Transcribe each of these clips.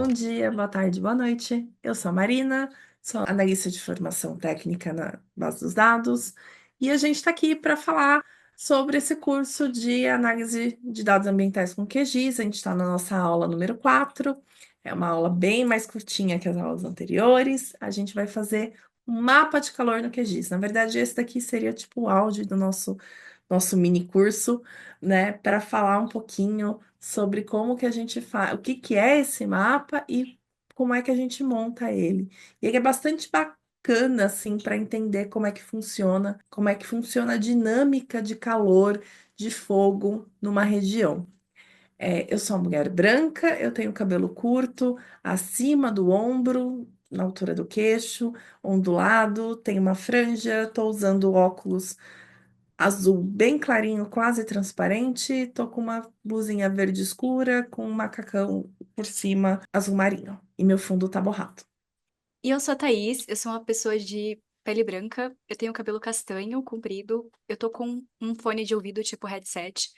Bom dia, boa tarde, boa noite. Eu sou a Marina, sou analista de formação técnica na base dos dados e a gente está aqui para falar sobre esse curso de análise de dados ambientais com QGIS. A gente está na nossa aula número 4, é uma aula bem mais curtinha que as aulas anteriores. A gente vai fazer um mapa de calor no QGIS. Na verdade, esse daqui seria tipo o áudio do nosso mini curso, né, para falar um pouquinho sobre como que a gente faz, o que que é esse mapa e como é que a gente monta ele. E ele é bastante bacana assim para entender como é que funciona a dinâmica de calor, de fogo numa região. Eu sou uma mulher branca, eu tenho cabelo curto, acima do ombro, na altura do queixo, ondulado, tenho uma franja, estou usando óculos azul bem clarinho, quase transparente. Tô com uma blusinha verde escura com um macacão por cima azul marinho. E meu fundo tá borrado. E eu sou a Thaís, eu sou uma pessoa de pele branca, eu tenho cabelo castanho, comprido, eu tô com um fone de ouvido tipo headset,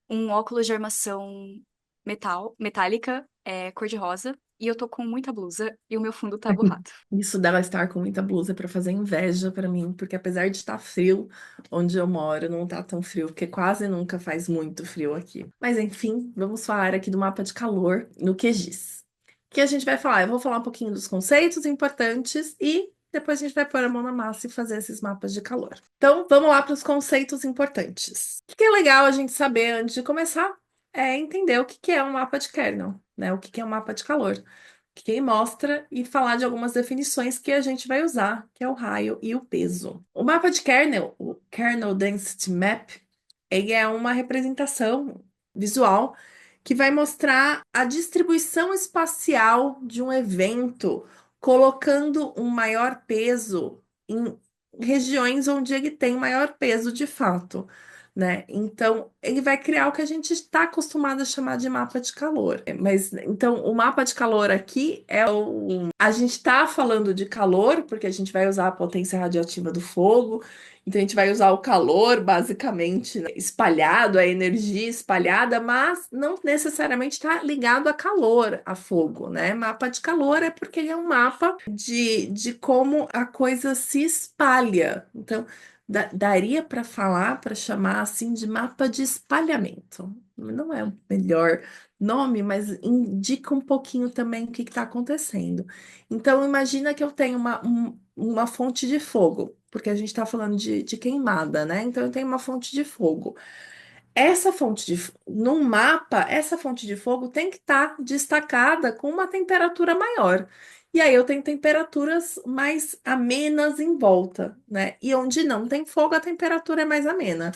um óculos de armação metálica, cor-de-rosa, e eu tô com muita blusa e o meu fundo tá borrado. Isso dela estar com muita blusa para fazer inveja para mim, porque apesar de estar frio onde eu moro, não tá tão frio, porque quase nunca faz muito frio aqui. Mas enfim, vamos falar aqui do mapa de calor no QGIS. O que a gente vai falar? Eu vou falar um pouquinho dos conceitos importantes e depois a gente vai pôr a mão na massa e fazer esses mapas de calor. Então, vamos lá para os conceitos importantes. O que é legal a gente saber antes de começar é entender o que é um mapa de kernel, né? O que é um mapa de calor que mostra e falar de algumas definições que a gente vai usar, que é o raio e o peso. O mapa de kernel, o Kernel Density Map, ele é uma representação visual que vai mostrar a distribuição espacial de um evento, colocando um maior peso em regiões onde ele tem maior peso de fato, né? Então, ele vai criar o que a gente está acostumado a chamar de mapa de calor. Mas, então, o mapa de calor aqui é o. A gente está falando de calor, porque a gente vai usar a potência radiativa do fogo, então a gente vai usar o calor, basicamente, né, espalhado, a energia espalhada, mas não necessariamente está ligado a calor, a fogo, né? Mapa de calor é porque ele é um mapa de como a coisa se espalha. Então, daria para falar, para chamar assim de mapa de espalhamento. Não é o melhor nome, mas indica um pouquinho também o que está acontecendo. Então, imagina que eu tenho uma fonte de fogo, porque a gente está falando de queimada, né? Então, eu tenho uma fonte de fogo. Num mapa, essa fonte de fogo tem que estar destacada com uma temperatura maior. E aí eu tenho temperaturas mais amenas em volta, né? E onde não tem fogo, a temperatura é mais amena.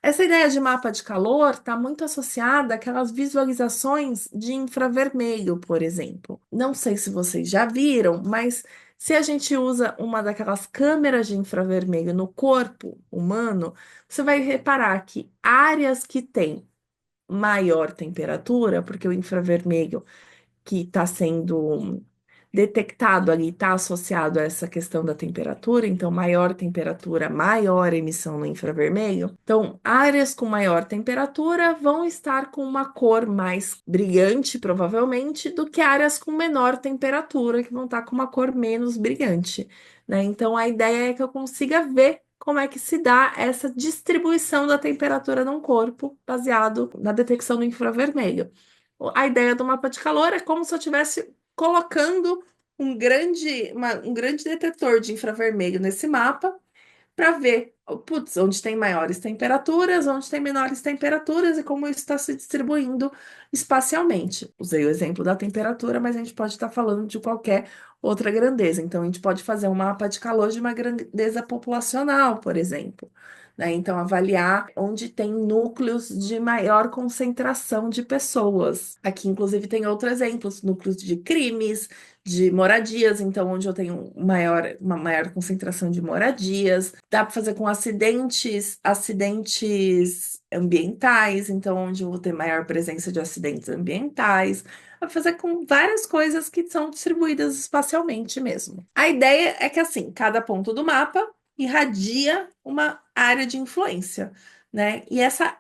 Essa ideia de mapa de calor está muito associada àquelas visualizações de infravermelho, por exemplo. Não sei se vocês já viram, mas se a gente usa uma daquelas câmeras de infravermelho no corpo humano, você vai reparar que áreas que têm maior temperatura, porque o infravermelho que está sendo detectado ali está associado a essa questão da temperatura, então maior temperatura, maior emissão no infravermelho. Então, áreas com maior temperatura vão estar com uma cor mais brilhante, provavelmente, do que áreas com menor temperatura, que vão estar com uma cor menos brilhante, né? Então, a ideia é que eu consiga ver como é que se dá essa distribuição da temperatura num corpo baseado na detecção do infravermelho. A ideia do mapa de calor é como se eu estivesse colocando um grande detetor de infravermelho nesse mapa para ver, putz, onde tem maiores temperaturas, onde tem menores temperaturas e como isso está se distribuindo espacialmente. Usei o exemplo da temperatura, mas a gente pode estar falando de qualquer outra grandeza. Então, a gente pode fazer um mapa de calor de uma grandeza populacional, por exemplo. Né? Então, avaliar onde tem núcleos de maior concentração de pessoas. Aqui, inclusive, tem outros exemplos: núcleos de crimes, de moradias, então onde eu tenho uma maior concentração de moradias. Dá para fazer com acidentes ambientais, então onde eu vou ter maior presença de acidentes ambientais. Dá para fazer com várias coisas que são distribuídas espacialmente mesmo. A ideia é que assim, cada ponto do mapa irradia uma área de influência, né? E essa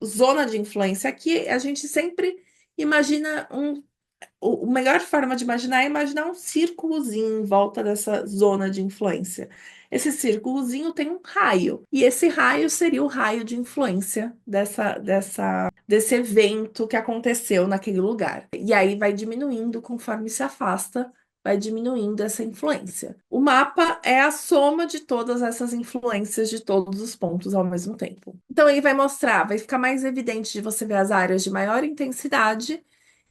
zona de influência aqui, a gente sempre imagina um A melhor forma de imaginar é imaginar um círculozinho em volta dessa zona de influência. Esse círculozinho tem um raio, e esse raio seria o raio de influência desse evento que aconteceu naquele lugar. E aí vai diminuindo conforme se afasta, vai diminuindo essa influência. O mapa é a soma de todas essas influências de todos os pontos ao mesmo tempo. Então ele vai mostrar, vai ficar mais evidente de você ver as áreas de maior intensidade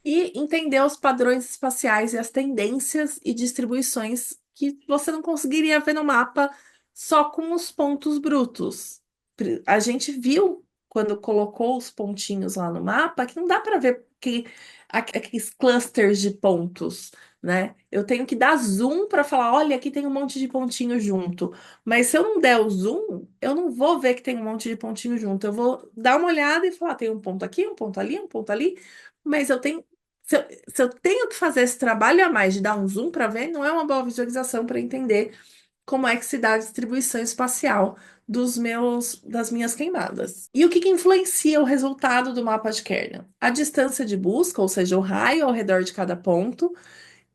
e entender os padrões espaciais e as tendências e distribuições que você não conseguiria ver no mapa só com os pontos brutos. A gente viu quando colocou os pontinhos lá no mapa que não dá para ver aqueles clusters de pontos, né? Eu tenho que dar zoom para falar, olha, aqui tem um monte de pontinho junto. Mas se eu não der o zoom, eu não vou ver que tem um monte de pontinho junto. Eu vou dar uma olhada e falar, tem um ponto aqui, um ponto ali, um ponto ali. Mas eu tenho se eu tenho que fazer esse trabalho a mais de dar um zoom para ver, não é uma boa visualização para entender como é que se dá a distribuição espacial das minhas queimadas. E o que influencia o resultado do mapa de kernel? A distância de busca, ou seja, o raio ao redor de cada ponto,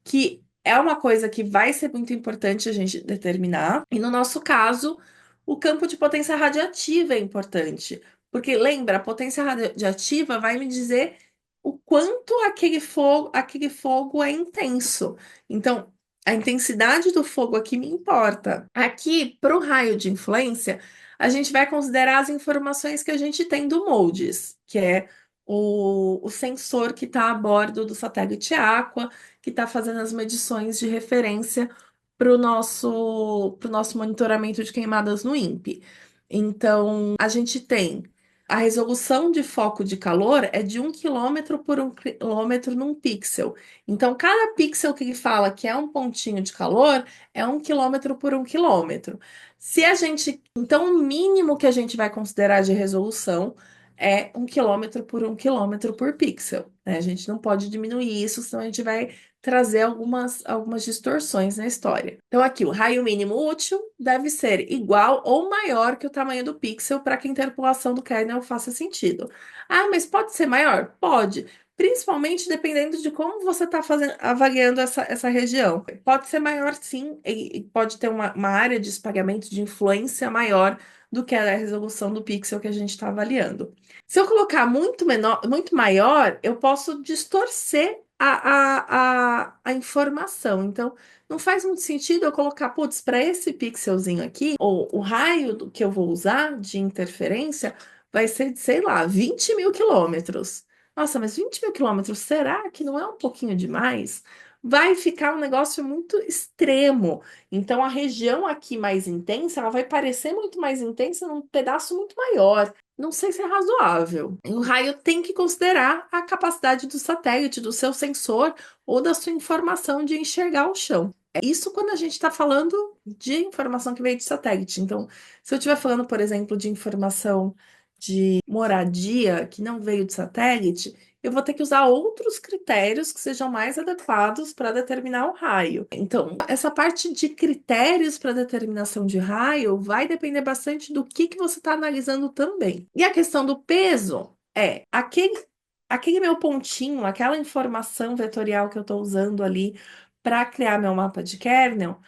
que é uma coisa que vai ser muito importante a gente determinar. E no nosso caso, o campo de potência radiativa é importante, porque lembra, a potência radiativa vai me dizer o quanto aquele fogo é intenso. Então, a intensidade do fogo aqui me importa. Aqui, para o raio de influência, a gente vai considerar as informações que a gente tem do MODIS, que é o sensor que está a bordo do satélite Aqua, que está fazendo as medições de referência pro nosso monitoramento de queimadas no INPE. Então, a gente tem a resolução de foco de calor é de 1 quilômetro por 1 quilômetro num pixel. Então, cada pixel que ele fala que é um pontinho de calor é 1 quilômetro por 1 quilômetro. Se a gente, então, o mínimo que a gente vai considerar de resolução é 1 quilômetro por 1 quilômetro por pixel, né? A gente não pode diminuir isso, senão a gente vai trazer algumas distorções na história. Então, aqui, o raio mínimo útil deve ser igual ou maior que o tamanho do pixel para que a interpolação do kernel faça sentido. Ah, mas pode ser maior? Pode. Principalmente dependendo de como você está avaliando essa região. Pode ser maior, sim, e pode ter uma área de espalhamento de influência maior do que a resolução do pixel que a gente está avaliando. Se eu colocar muito menor, muito maior, eu posso distorcer a informação. Então, não faz muito sentido eu colocar, putz, para esse pixelzinho aqui, o raio que eu vou usar de interferência vai ser de, sei lá, 20 mil quilômetros. Nossa, mas 20 mil quilômetros, será que não é um pouquinho demais? Vai ficar um negócio muito extremo. Então, a região aqui mais intensa, ela vai parecer muito mais intensa num pedaço muito maior. Não sei se é razoável. E o raio tem que considerar a capacidade do satélite, do seu sensor ou da sua informação de enxergar o chão. É isso quando a gente está falando de informação que veio de satélite. Então, se eu estiver falando, por exemplo, de informação de moradia que não veio de satélite, eu vou ter que usar outros critérios que sejam mais adequados para determinar o raio. Então, essa parte de critérios para determinação de raio vai depender bastante do que você está analisando também. E a questão do peso é aquele meu pontinho, aquela informação vetorial que eu estou usando ali para criar meu mapa de kernel,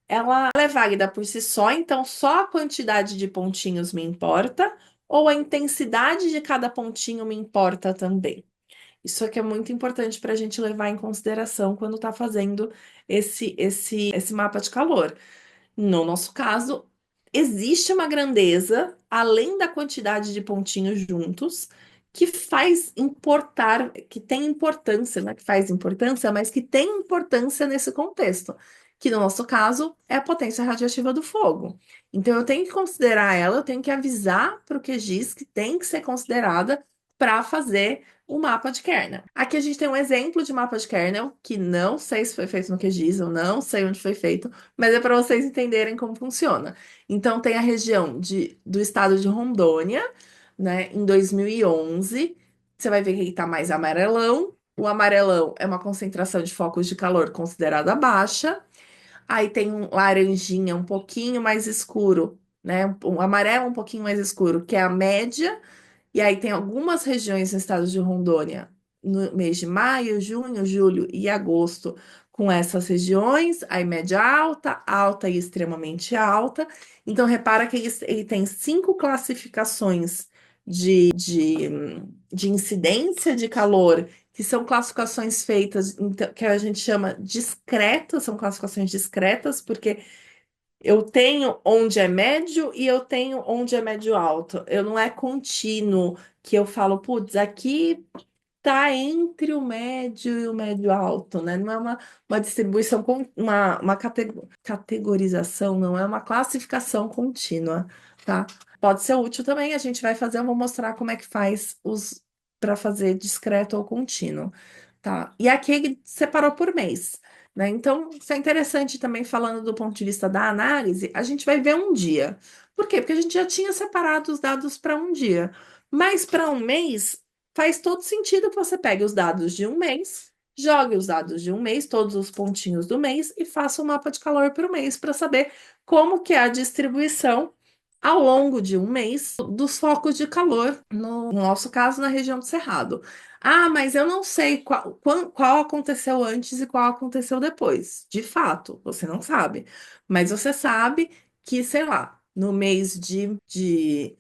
ela é válida por si só, então só a quantidade de pontinhos me importa, ou a intensidade de cada pontinho me importa também. Isso aqui é muito importante para a gente levar em consideração quando está fazendo esse mapa de calor. No nosso caso, existe uma grandeza, além da quantidade de pontinhos juntos, que faz importar, que tem importância, não é que faz importância, mas que tem importância nesse contexto, que no nosso caso é a potência radiativa do fogo. Então, eu tenho que considerar ela, eu tenho que avisar para o QGIS que tem que ser considerada para fazer o mapa de kernel. Aqui a gente tem um exemplo de mapa de kernel, que não sei se foi feito no QGIS, eu não sei onde foi feito, mas é para vocês entenderem como funciona. Então, tem a região do estado de Rondônia, né, em 2011. Você vai ver que ele está mais amarelão. O amarelão é uma concentração de focos de calor considerada baixa. Aí tem um laranjinha um pouquinho mais escuro, né? Um amarelo um pouquinho mais escuro, que é a média. E aí tem algumas regiões no estado de Rondônia no mês de maio, junho, julho e agosto com essas regiões, aí média alta, alta e extremamente alta. Então, repara que ele tem 5 classificações de incidência de calor, que são classificações feitas, então, que a gente chama discretas, são classificações discretas, porque eu tenho onde é médio e eu tenho onde é médio alto. Eu não é contínuo que eu falo, putz, aqui tá entre o médio e o médio alto, né? Não é uma distribuição, uma categorização, não é uma classificação contínua, tá? Pode ser útil também, a gente vai fazer, eu vou mostrar como é que faz os para fazer discreto ou contínuo, tá? E aqui ele separou por mês, né? Então, isso é interessante também, falando do ponto de vista da análise, a gente vai ver um dia. Por quê? Porque a gente já tinha separado os dados para um dia. Mas para um mês, faz todo sentido que você pegue os dados de um mês, jogue os dados de um mês, todos os pontinhos do mês, e faça um mapa de calor para o mês para saber como que é a distribuição ao longo de um mês dos focos de calor, no nosso caso, na região do Cerrado. Ah, mas eu não sei qual aconteceu antes e qual aconteceu depois. De fato, você não sabe. Mas você sabe que, sei lá, no mês de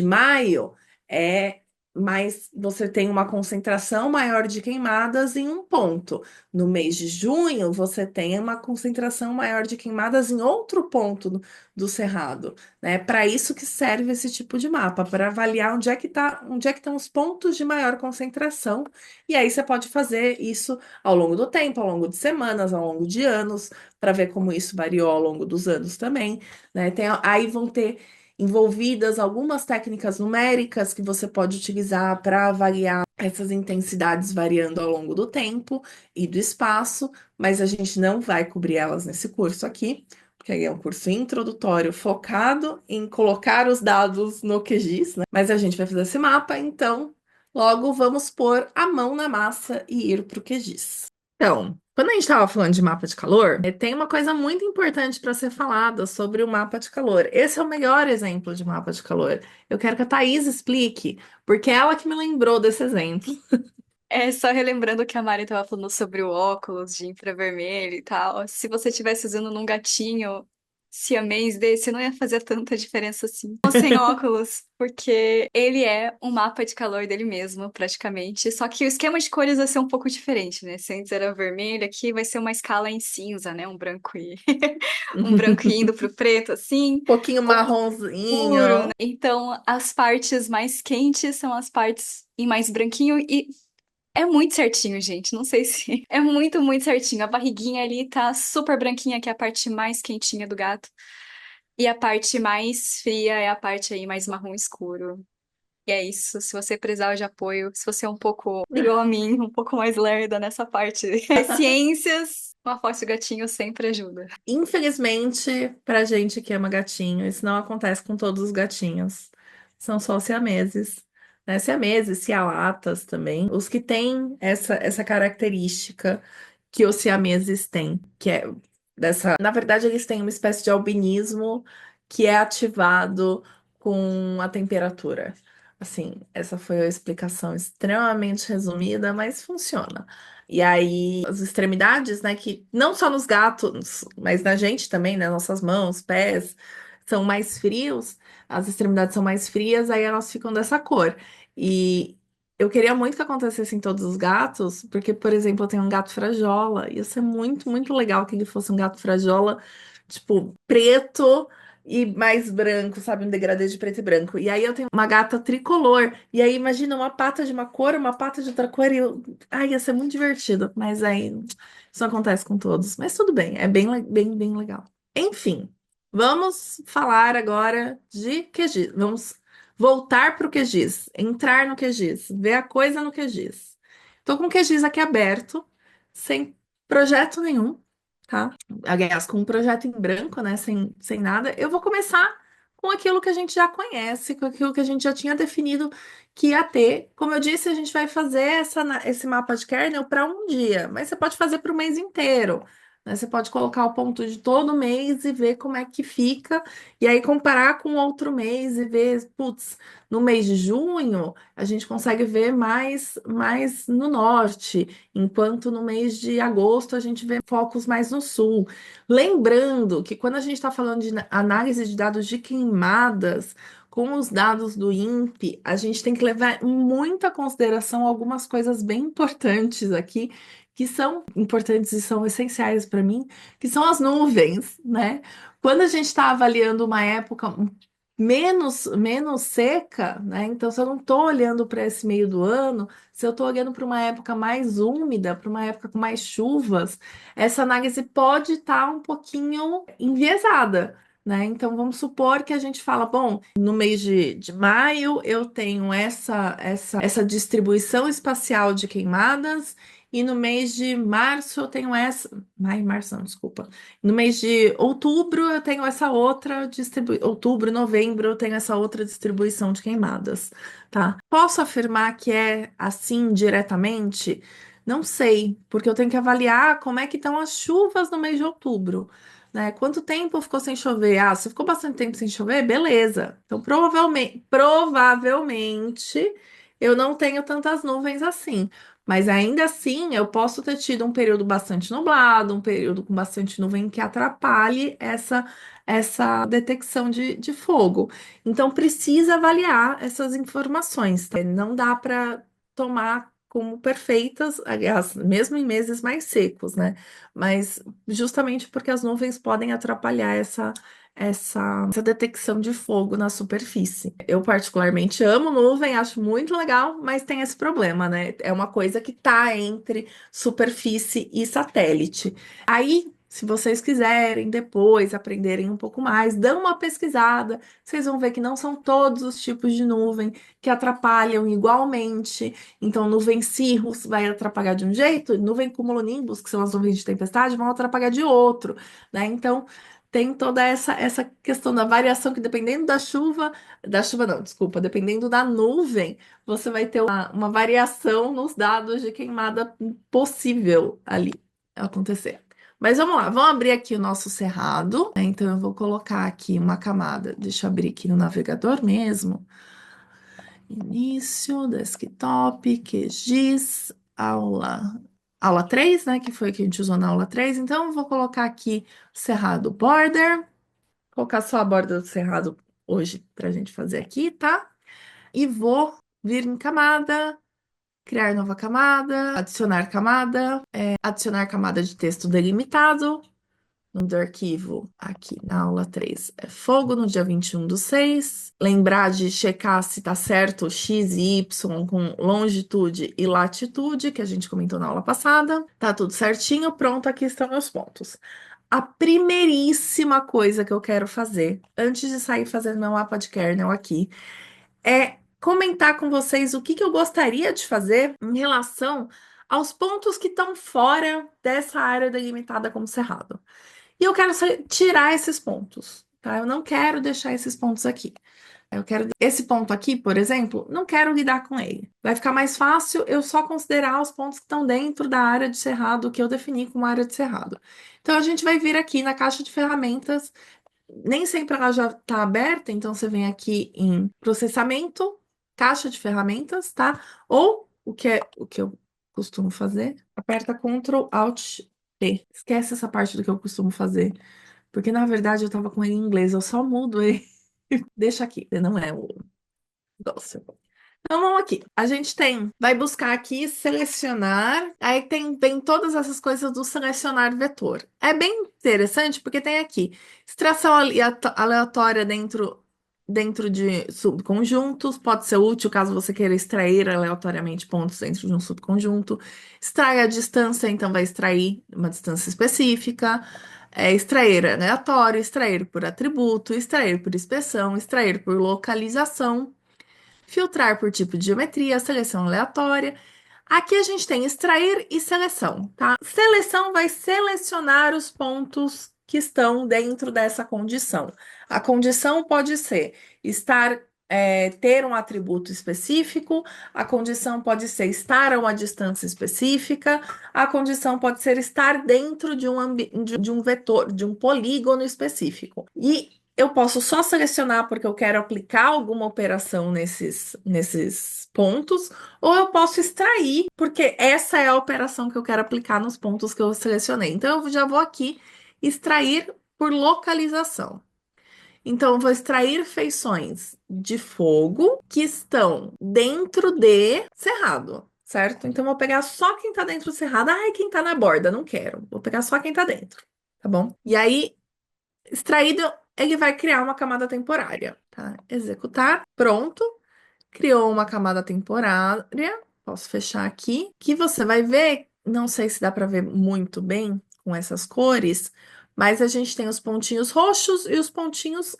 maio é mais você tem uma concentração maior de queimadas em um ponto. No mês de junho, você tem uma concentração maior de queimadas em outro ponto do cerrado, né? Para isso que serve esse tipo de mapa, para avaliar onde é que estão os pontos de maior concentração. E aí você pode fazer isso ao longo do tempo, ao longo de semanas, ao longo de anos, para ver como isso variou ao longo dos anos também, né? Aí vão ter envolvidas algumas técnicas numéricas que você pode utilizar para avaliar essas intensidades variando ao longo do tempo e do espaço, mas a gente não vai cobrir elas nesse curso aqui, porque aí é um curso introdutório focado em colocar os dados no QGIS, né? Mas a gente vai fazer esse mapa, então logo vamos pôr a mão na massa e ir para o QGIS. Então, quando a gente estava falando de mapa de calor, tem uma coisa muito importante para ser falada sobre o mapa de calor. Esse é o melhor exemplo de mapa de calor. Eu quero que a Thaís explique, porque é ela que me lembrou desse exemplo. É, só relembrando que a Mari tava falando sobre o óculos de infravermelho e tal. Se você estivesse usando num gatinho siamês desse, não ia fazer tanta diferença assim. Ou sem óculos, porque ele é um mapa de calor dele mesmo, praticamente. Só que o esquema de cores vai ser um pouco diferente, né? Se antes era vermelho, aqui vai ser uma escala em cinza, né? Um branco e um branco indo pro preto, assim. Um pouquinho Puro, né? marronzinho. Então, as partes mais quentes são as partes em mais branquinho e é muito certinho, gente. Não sei se. É muito, muito certinho. A barriguinha ali tá super branquinha, que é a parte mais quentinha do gato. E a parte mais fria é a parte aí mais marrom escuro. E é isso. Se você precisar de apoio, se você é um pouco igual a mim, um pouco mais lerda nessa parte das ciências, uma foto do gatinho sempre ajuda. Infelizmente, pra gente que ama gatinho, isso não acontece com todos os gatinhos. São só os siameses, né? Siameses, cialatas também. Os que têm essa característica que os siameses têm, que é dessa. Na verdade, eles têm uma espécie de albinismo que é ativado com a temperatura. Assim, essa foi a explicação extremamente resumida, mas funciona. E aí, as extremidades, né, que não só nos gatos, mas na gente também, né, nossas mãos, pés, são mais frios, as extremidades são mais frias, aí elas ficam dessa cor. E eu queria muito que acontecesse em todos os gatos, porque, por exemplo, eu tenho um gato frajola, ia ser muito, muito legal que ele fosse um gato frajola, tipo, preto e mais branco, sabe? Um degradê de preto e branco. E aí eu tenho uma gata tricolor. E aí imagina uma pata de uma cor, uma pata de outra cor. Ai, ia ser muito divertido. Mas aí isso não acontece com todos. Mas tudo bem, é bem, bem legal. Enfim, vamos falar agora de QGIS. Vamos voltar para o QGIS, entrar no QGIS, ver a coisa no QGIS. Estou com o QGIS aqui aberto, sem projeto nenhum, tá? Aliás, com um projeto em branco, né? Sem nada. Eu vou começar com aquilo que a gente já conhece, com aquilo que a gente já tinha definido que ia ter. Como eu disse, a gente vai fazer esse mapa de kernel para um dia, mas você pode fazer para o mês inteiro. né? Você pode colocar o ponto de todo mês e ver como é que fica, e aí comparar com outro mês e ver, putz, no mês de junho a gente consegue ver mais no norte, enquanto no mês de agosto a gente vê focos mais no sul. Lembrando que quando a gente está falando de análise de dados de queimadas, com os dados do INPE, a gente tem que levar em muita consideração algumas coisas bem importantes aqui, que são importantes e são essenciais para mim, que são as nuvens, né? Quando a gente está avaliando uma época menos seca, né? Então, se eu não estou olhando para esse meio do ano, se eu estou olhando para uma época mais úmida, para uma época com mais chuvas, essa análise pode estar um pouquinho enviesada. Né? Então, vamos supor que a gente fala, bom, no mês de maio eu tenho essa distribuição espacial de queimadas, e no mês de março eu tenho essa. Maio, março, não, desculpa. No mês de outubro eu tenho essa outra distribuição. Outubro, novembro eu tenho essa outra distribuição de queimadas, tá? Posso afirmar que é assim diretamente? Não sei, porque eu tenho que avaliar como é que estão as chuvas no mês de outubro. Né? Quanto tempo ficou sem chover? Ah, se ficou bastante tempo sem chover, beleza. Então, provavelmente eu não tenho tantas nuvens assim. Mas ainda assim, eu posso ter tido um período bastante nublado, um período com bastante nuvem que atrapalhe essa detecção de fogo. Então, precisa avaliar essas informações, tá? Não dá para tomar como perfeitas, aliás, mesmo em meses mais secos, né? Mas justamente porque as nuvens podem atrapalhar essa detecção de fogo na superfície. Eu particularmente amo nuvem, acho muito legal, mas tem esse problema, né? É uma coisa que tá entre superfície e satélite. Aí, se vocês quiserem depois aprenderem um pouco mais, dão uma pesquisada, vocês vão ver que não são todos os tipos de nuvem que atrapalham igualmente. Então, nuvem cirrus vai atrapalhar de um jeito, nuvem cumulonimbus, que são as nuvens de tempestade, vão atrapalhar de outro, né? Então, tem toda essa questão da variação que dependendo da chuva não, desculpa, dependendo da nuvem, você vai ter uma variação nos dados de queimada possível ali acontecer. Mas vamos lá, vamos abrir aqui o nosso cerrado, né? Então eu vou colocar aqui uma camada, deixa eu abrir aqui no navegador mesmo. Início, desktop, QGIS, aula 3, né? Que foi o que a gente usou na aula 3. Então, eu vou colocar aqui o cerrado border, colocar só a borda do cerrado hoje para a gente fazer aqui, tá? E vou vir em camada, criar nova camada, adicionar camada de texto delimitado. O nome do arquivo aqui na aula 3 é fogo no dia 21/6. Lembrar de checar se tá certo o X e Y com longitude e latitude, que a gente comentou na aula passada. Tá tudo certinho, pronto, aqui estão meus pontos. A primeiríssima coisa que eu quero fazer, antes de sair fazendo meu mapa de kernel aqui, é comentar com vocês o que eu gostaria de fazer em relação aos pontos que estão fora dessa área delimitada como cerrado. E eu quero tirar esses pontos, tá? Eu não quero deixar esses pontos aqui. Eu quero esse ponto aqui, por exemplo, não quero lidar com ele. Vai ficar mais fácil eu só considerar os pontos que estão dentro da área de cerrado que eu defini como área de cerrado. Então a gente vai vir aqui na caixa de ferramentas. Nem sempre ela já está aberta, então você vem aqui em processamento, caixa de ferramentas, tá? Ou o que eu costumo fazer, aperta Ctrl Alt P. Esquece essa parte do que eu costumo fazer, porque na verdade eu estava com ele em inglês, eu só mudo ele. Deixa aqui, não é o negócio. Então vamos aqui. A gente vai buscar aqui selecionar. Aí vem todas essas coisas do selecionar vetor. É bem interessante porque tem aqui extração aleatória dentro de subconjuntos. Pode ser útil caso você queira extrair aleatoriamente pontos dentro de um subconjunto. Extrai a distância, então vai extrair uma distância específica. Extrair aleatório, extrair por atributo, extrair por inspeção, extrair por localização. Filtrar por tipo de geometria, seleção aleatória. Aqui a gente tem extrair e seleção, tá? Seleção vai selecionar os pontos que estão dentro dessa condição. A condição pode ser estar ter um atributo específico, a condição pode ser estar a uma distância específica, a condição pode ser estar dentro de um vetor, de um polígono específico. E eu posso só selecionar porque eu quero aplicar alguma operação nesses pontos, ou eu posso extrair, porque essa é a operação que eu quero aplicar nos pontos que eu selecionei. Então, eu já vou aqui extrair por localização. Então, eu vou extrair feições de fogo que estão dentro de cerrado, certo? Então, eu vou pegar só quem tá dentro do cerrado. Ai, quem tá na borda, não quero. Vou pegar só quem tá dentro, tá bom? E aí, extraído, ele vai criar uma camada temporária, tá? Executar, pronto. Criou uma camada temporária. Posso fechar aqui, que você vai ver, não sei se dá para ver muito bem com essas cores, mas a gente tem os pontinhos roxos e os pontinhos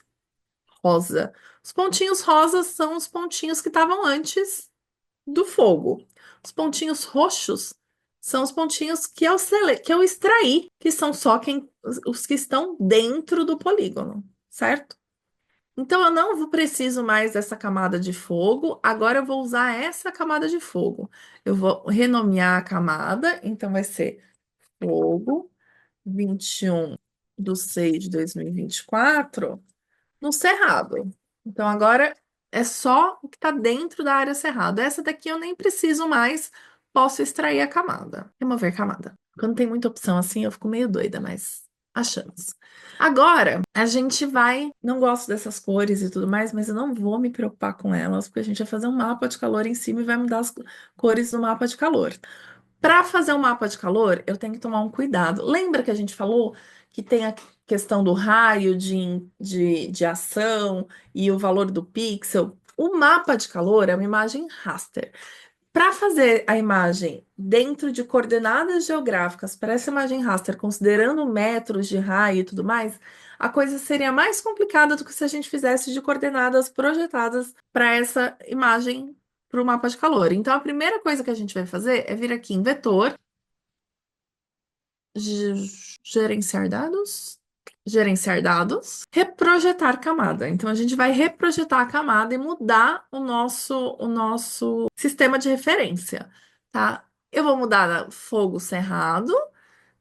rosa. Os pontinhos rosas são os pontinhos que estavam antes do fogo. Os pontinhos roxos são os pontinhos que eu extraí, que são só os que estão dentro do polígono, certo? Então eu não preciso mais dessa camada de fogo, agora eu vou usar essa camada de fogo. Eu vou renomear a camada, então vai ser fogo 21/6/2024 no cerrado. Então agora é só o que está dentro da área cerrado. Essa daqui eu nem preciso mais, posso extrair a camada. Remover camada. Quando tem muita opção assim, eu fico meio doida, mas achamos. Agora a gente vai. Não gosto dessas cores e tudo mais, mas eu não vou me preocupar com elas, porque a gente vai fazer um mapa de calor em cima e vai mudar as cores do mapa de calor. Para fazer um mapa de calor, eu tenho que tomar um cuidado. Lembra que a gente falou que tem a questão do raio de ação e o valor do pixel? O mapa de calor é uma imagem raster. Para fazer a imagem dentro de coordenadas geográficas para essa imagem raster, considerando metros de raio e tudo mais, a coisa seria mais complicada do que se a gente fizesse de coordenadas projetadas para essa imagem, para o mapa de calor. Então, a primeira coisa que a gente vai fazer é vir aqui em vetor, gerenciar dados, reprojetar camada. Então, a gente vai reprojetar a camada e mudar o nosso sistema de referência, tá? Eu vou mudar fogo cerrado,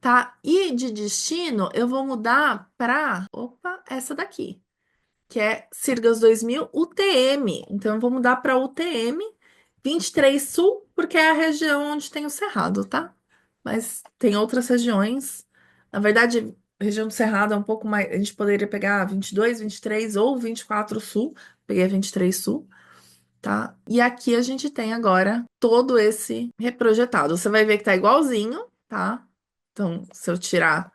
tá? E de destino, eu vou mudar para, opa, essa daqui, que é Sirgas 2000 UTM. Então, eu vou mudar para UTM 23 Sul, porque é a região onde tem o Cerrado, tá? Mas tem outras regiões. Na verdade, a região do Cerrado é um pouco mais. A gente poderia pegar 22, 23 ou 24 Sul. Peguei a 23 Sul, tá? E aqui a gente tem agora todo esse reprojetado. Você vai ver que tá igualzinho, tá? Então, se eu tirar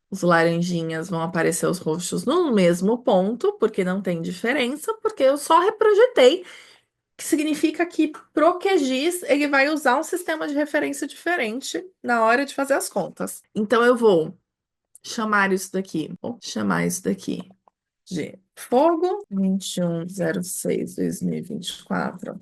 os laranjinhas, vão aparecer os roxos no mesmo ponto, porque não tem diferença, porque eu só reprojetei, que significa que pro QGIS ele vai usar um sistema de referência diferente na hora de fazer as contas. Então eu vou chamar isso daqui de fogo 21/06/2024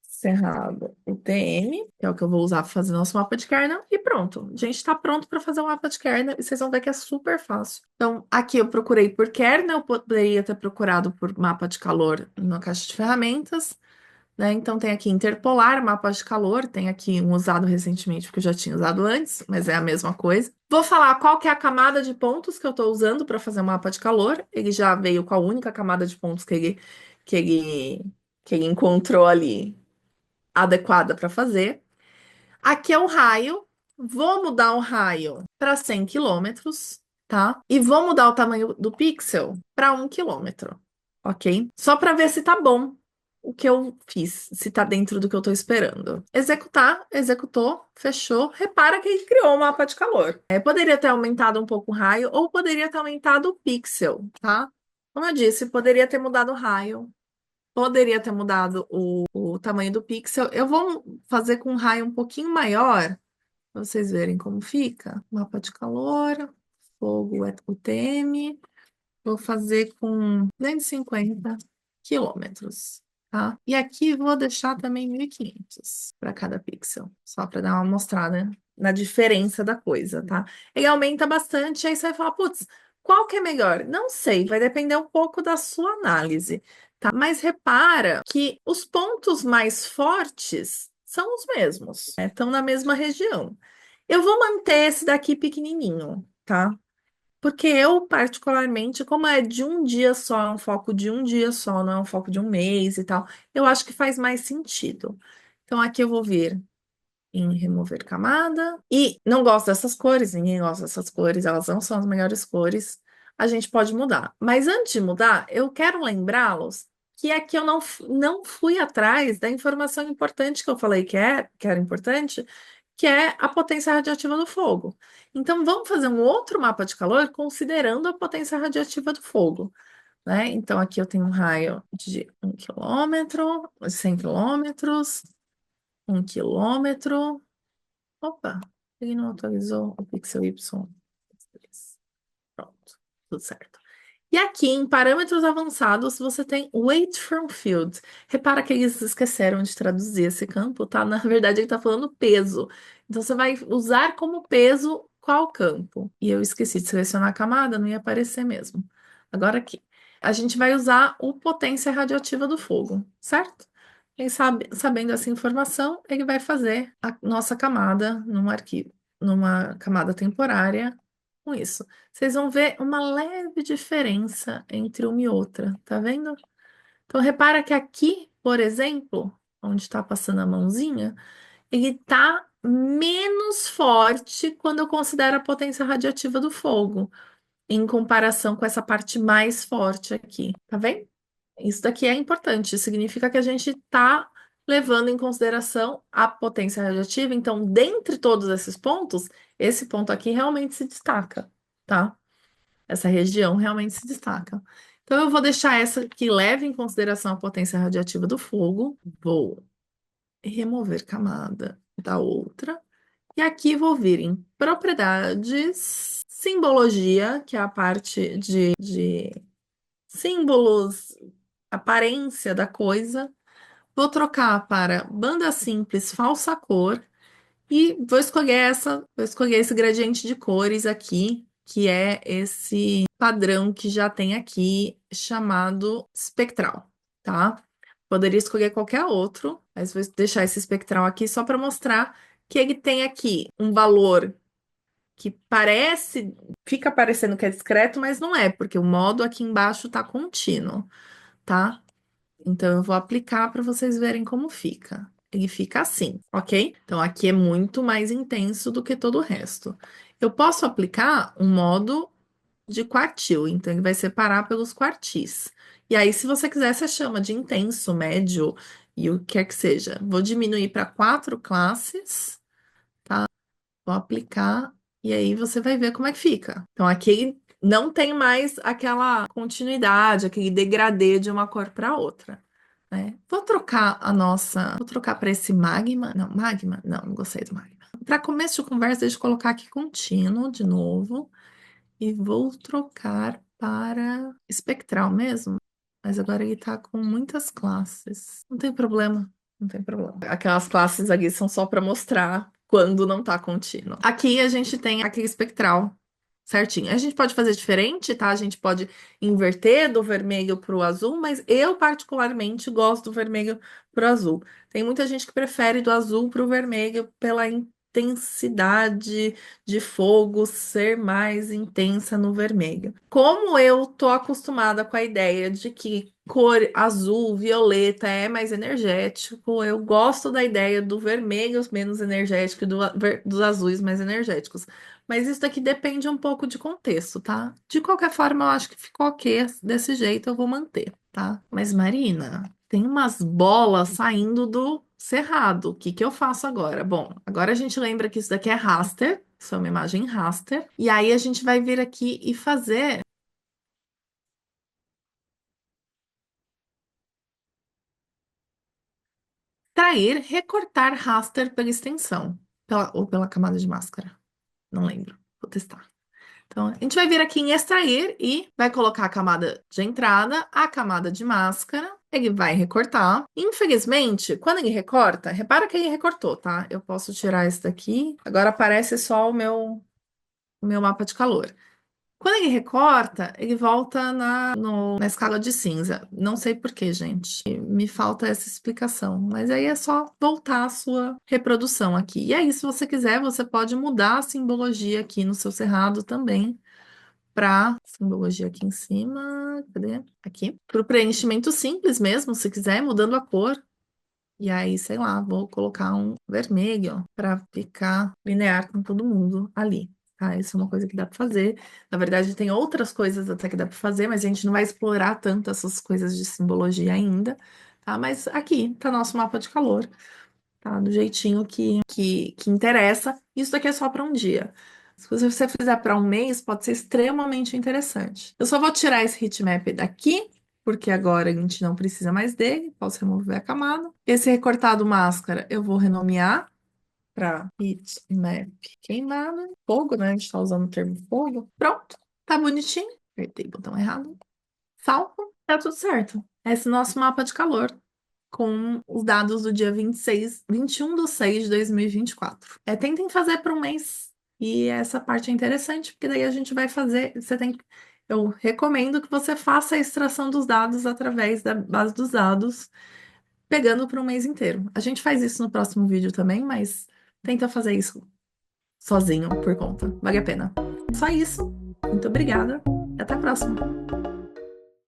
Cerrado UTM, que é o que eu vou usar para fazer nosso mapa de kernel, e pronto. A gente está pronto para fazer o mapa de kernel e vocês vão ver que é super fácil. Então, aqui eu procurei por kernel, eu poderia ter procurado por mapa de calor na caixa de ferramentas, né? Então, tem aqui interpolar, mapa de calor, tem aqui um usado recentemente, porque eu já tinha usado antes, mas é a mesma coisa. Vou falar qual que é a camada de pontos que eu estou usando para fazer o mapa de calor. Ele já veio com a única camada de pontos que ele, que ele encontrou ali adequada para fazer. Aqui é o raio. Vou mudar o raio para 100 quilômetros, tá? E vou mudar o tamanho do pixel para 1 quilômetro, ok? Só para ver se tá bom o que eu fiz, se tá dentro do que eu tô esperando. Executar, executou, fechou. Repara que ele criou um mapa de calor. Poderia ter aumentado um pouco o raio ou poderia ter aumentado o pixel, tá? Como eu disse, poderia ter mudado o raio, poderia ter mudado o tamanho do pixel. Eu vou fazer com um raio um pouquinho maior, para vocês verem como fica. Mapa de calor, fogo é UTM. Vou fazer com 250 quilômetros, tá? E aqui vou deixar também 1.500 para cada pixel, só para dar uma mostrada na diferença da coisa, tá? Ele aumenta bastante, aí você vai falar, putz, qual que é melhor? Não sei, vai depender um pouco da sua análise. tá? Mas repara que os pontos mais fortes são os mesmos, né? Estão na mesma região. Eu vou manter esse daqui pequenininho, tá? Porque eu, particularmente, como é de um dia só, é um foco de um dia só, não é um foco de um mês e tal, eu acho que faz mais sentido. Então, aqui eu vou vir em remover camada. E não gosto dessas cores, ninguém gosta dessas cores, elas não são as melhores cores. A gente pode mudar. Mas antes de mudar, eu quero lembrá-los que aqui eu não fui atrás da informação importante que eu falei que era importante, que é a potência radiativa do fogo. Então, vamos fazer um outro mapa de calor considerando a potência radiativa do fogo, né? Então, aqui eu tenho um raio de 1 quilômetro, 100 quilômetros, 1 quilômetro. Opa, ele não atualizou o pixel Y. Pronto, tudo certo. E aqui, em parâmetros avançados, você tem weight from field. Repara que eles esqueceram de traduzir esse campo, tá? Na verdade, ele está falando peso. Então, você vai usar como peso qual campo. E eu esqueci de selecionar a camada, não ia aparecer mesmo. Agora aqui. A gente vai usar o potência radioativa do fogo, certo? Quem sabe, sabendo essa informação, ele vai fazer a nossa camada num arquivo, numa camada temporária com isso. Vocês vão ver uma leve diferença entre uma e outra, tá vendo? Então, repara que aqui, por exemplo, onde está passando a mãozinha, ele tá menos forte quando eu considero a potência radiativa do fogo, em comparação com essa parte mais forte aqui, tá vendo? Isso daqui é importante, significa que a gente está levando em consideração a potência radiativa. Então, dentre todos esses pontos, esse ponto aqui realmente se destaca, tá? Essa região realmente se destaca. Então, eu vou deixar essa que leve em consideração a potência radiativa do fogo. Vou remover camada da outra. E aqui vou vir em propriedades, simbologia, que é a parte de símbolos, aparência da coisa. Vou trocar para banda simples, falsa cor. E vou escolher esse gradiente de cores aqui, que é esse padrão que já tem aqui, chamado espectral, tá? Poderia escolher qualquer outro, mas vou deixar esse espectral aqui só para mostrar que ele tem aqui um valor que parece, fica parecendo que é discreto, mas não é, porque o modo aqui embaixo está contínuo, tá? Então, eu vou aplicar para vocês verem como fica. Ele fica assim, ok? Então, aqui é muito mais intenso do que todo o resto. Eu posso aplicar um modo de quartil, então ele vai separar pelos quartis. E aí, se você quiser, você chama de intenso, médio e o que quer que seja. Vou diminuir para 4 classes, vou aplicar e aí você vai ver como é que fica. Então, aqui não tem mais aquela continuidade, aquele degradê de uma cor para outra, né? Vou trocar para esse magma. Não, magma? Não, não gostei do magma. Para começo de conversa, deixa eu colocar aqui contínuo de novo e vou trocar para espectral mesmo. Mas agora ele tá com muitas classes. Não tem problema, não tem problema. Aquelas classes aqui são só para mostrar quando não tá contínuo. Aqui a gente tem aquele espectral certinho. A gente pode fazer diferente, tá? A gente pode inverter do vermelho para o azul, mas eu particularmente gosto do vermelho para o azul. Tem muita gente que prefere do azul para o vermelho pela intensidade de fogo ser mais intensa no vermelho. Como eu tô acostumada com a ideia de que cor azul, violeta é mais energético, eu gosto da ideia do vermelho menos energético e dos azuis mais energéticos. Mas isso daqui depende um pouco de contexto, tá? De qualquer forma, eu acho que ficou ok desse jeito, eu vou manter, tá? Mas, Marina, tem umas bolas saindo do cerrado. O que que eu faço agora? Bom, agora a gente lembra que isso daqui é raster, isso é uma imagem raster. E aí a gente vai vir aqui e fazer trair, recortar raster pela extensão, ou pela camada de máscara. Não lembro. Vou testar. Então, a gente vai vir aqui em extrair e vai colocar a camada de entrada, a camada de máscara. Ele vai recortar. Infelizmente, quando ele recorta, repara que ele recortou, tá? Eu posso tirar esse daqui. Agora aparece só o meu mapa de calor. Quando ele recorta, ele volta na escala de cinza. Não sei por quê, gente. Me falta essa explicação. Mas aí é só voltar a sua reprodução aqui. E aí, se você quiser, você pode mudar a simbologia aqui no seu cerrado também para simbologia aqui em cima. Cadê? Aqui. Para o preenchimento simples mesmo, se quiser, mudando a cor. E aí, sei lá, vou colocar um vermelho para ficar linear com todo mundo ali. Tá? Isso é uma coisa que dá para fazer. Na verdade, tem outras coisas até que dá para fazer, mas a gente não vai explorar tanto essas coisas de simbologia ainda. Tá? Mas aqui tá nosso mapa de calor, tá? Do jeitinho que interessa. Isso daqui é só para um dia. Se você fizer para um mês, pode ser extremamente interessante. Eu só vou tirar esse heatmap daqui, porque agora a gente não precisa mais dele. Posso remover a camada. Esse recortado máscara eu vou renomear para heatmap queimado. Fogo, né? A gente está usando o termo fogo. Pronto, tá bonitinho. Apertei o botão errado. Salvo, tá tudo certo. Esse é o nosso mapa de calor com os dados do dia 21/6/2024. Tentem fazer para um mês. E essa parte é interessante, porque daí a gente vai fazer. Eu recomendo que você faça a extração dos dados através da base dos dados, pegando para um mês inteiro. A gente faz isso no próximo vídeo também, mas tenta fazer isso sozinho, por conta. Vale a pena. Só isso. Muito obrigada. E até a próxima.